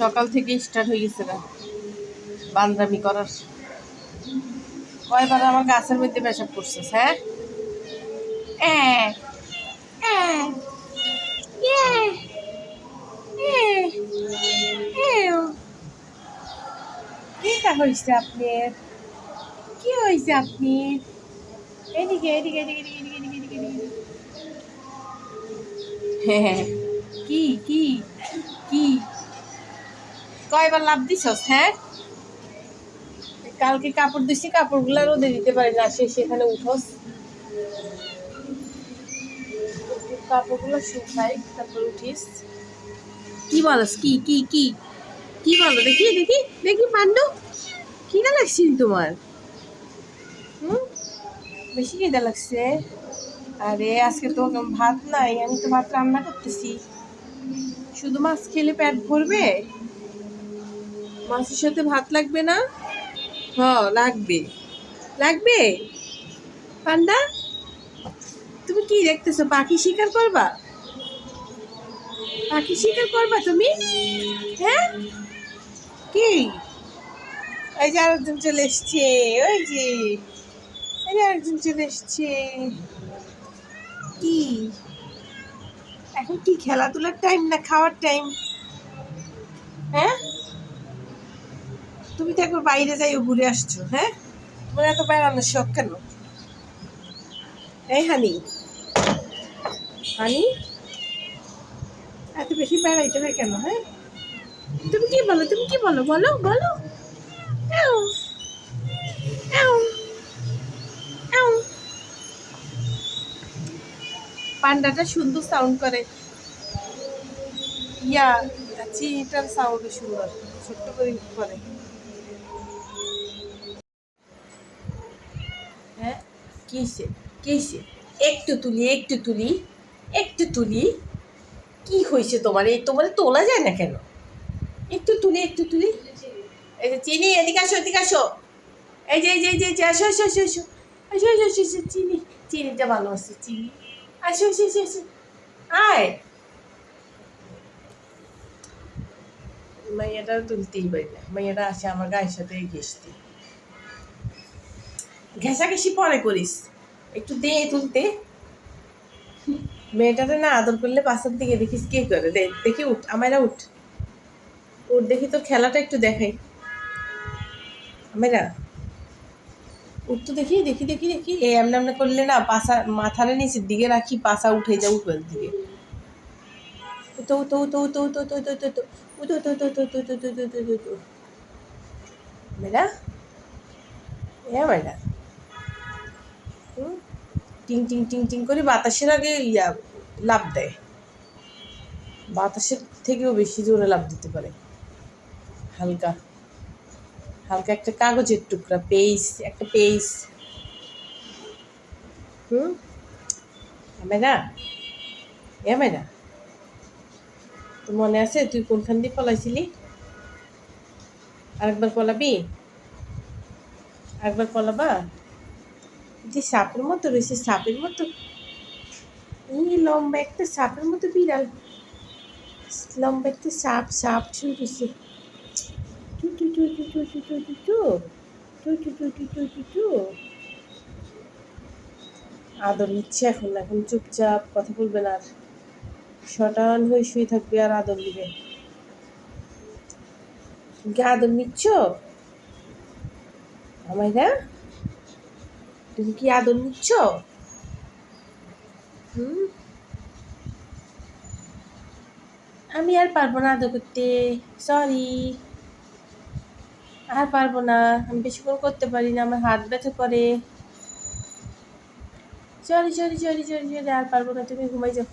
সকাল থেকে স্টার্ট হয়ে গেছে না বান্দামি করার। কয়বার আমার গাছের মধ্যে পেশাব করছিস? হ্যাঁ, কিটা হয়েছে আপনার? কি হয়েছে আপনি? এদিকে এদিকে এদিকে এদিকে এদিকে এদিকে এদিকে এদিকে। হ্যাঁ, কি কি কি কয়বার লাভ দিছস? হ্যাঁ, কালকে কাপড় দিছি, কাপড়গুলো রোদে দিতে পারি না, সেখানে উঠোস, কাপড়গুলো শুকাই, তারপর উঠিস। কি বলস? কি কি কি কি বলো? দেখি দেখি দেখি পান্ডু, খিদা লাগছে তোমার? বেশি খিদা লাগছে? আরে আজকে তো ভাত নাই, আমি তো ভাত রান্না করতেছি। শুধু মাছ খেলে পেট ভরবে? মাছের সাথে ভাত লাগবে না? লাগবে, লাগবে। পান্ডা, তুমি কি দেখতেছো? পাখি শিকার করবা? পাখি শিকার করবা তুমি? হ্যাঁ, কি? ওই যে আরেকজন চলে এসছে, ওই যে আরেকজন চলে এসছে। কি এখন কি খেলাধুলার টাইম না খাওয়ার টাইম? হ্যাঁ, তুমি তো একবার বাইরে যাইও, ঘুরে আসছো। হ্যাঁ, তোমার এত বেড়ানোর শখ কেন? এই হানি, হানি, এত বেশি বেড়াইতে হয় কেন? হ্যাঁ, তুমি কি বলো? তুমি কি বলো? বলো বলো। এও, এও, এও। পান্ডাটা সুন্দর সাউন্ড করে। ইয়া, চিনিটার সাউন্ড সুন্দর, ছোট্ট করে করে। হ্যাঁ, কিসে কিসে? একটু তুলি, একটু তুলি, একটু তুলি। কি হয়েছে তোমার? এই তোমার তোলা যায় না কেন? একটু তুলি, একটু তুলি। এই যে চিনি, এদিকে আসো, এদিকে আসো। এই যে এই যে এই যে এই যে, আসো আসো আসো আসো আসো আসো আসো আসো। চিনি, চিনিটা ভালো আছে, চিনি। আসো আসো আসো আসো, আয়। মাইয়াটা তুলতেই পারি না, মাইয়াটা আসে আমার গায়ের সাথে ঘেঁষতে। ঘেঁষাঘেঁষি পরে করিস, একটু দে তুলতে। মেয়েটাতে না আদর করলে পাশের দিকে দেখিস কে করে। দেখি উঠ, আমারা উঠ, উঠ দেখি তোর খেলাটা একটু দেখাই। আমারা উঠ তো দেখি, দেখি দেখি দেখি। এমন এমন করলে না পাশা মাথার নিচের দিকে রাখি, পাশা উঠে যা উপরের দিকে। উতো উতো উতো উতো উতো উতো উতো উতো উতো উতো উতো উতো উতো উতো উতো উতো উতো। মেয়েরা, মেয়েরা টিং টিং টিং টিং করে বাতাসের আগে লাফ দেয়। বাতাসের থেকেও বেশি জোরে লাফ দিতে পারে। হালকা হালকা একটা কাগজের টুকরা, পেইস, একটা পেইস। মেয়েরা, মেয়েরা, তোর মনে আছে তুই কোনখান দিয়ে পলাইছিলি? আরেকবার পলাবি? আরেকবার পলাবা? যে সাপের মতো রয়েছে, সাপের মতো। এই লম্বা একটা সাপের মতো বিড়াল, লম্বা একটা সাপ, সাপ শুয়ে রয়েছে। টু টু টু টু টু টু টু টু টু টু টু টু টু টু টু টু। আদর নিচ্ছে এখন, এখন চুপচাপ, কথা বলবে না আর, শটান হয়ে শুয়ে থাকবে আর আদর নিবে। তুমি কি আদর নিচ্ছ আমায়রা? তুমি কি আদর নিচ্ছ? আমি আর পারবো না আদর করতে, সরি, আর পারবো না। আমি বেশিক্ষণ করতে পারি না, আমার হাত ব্যথা করে। Sorry sorry sorry sorry sorry, আর পারবো না, তুমি ঘুমাই যাও।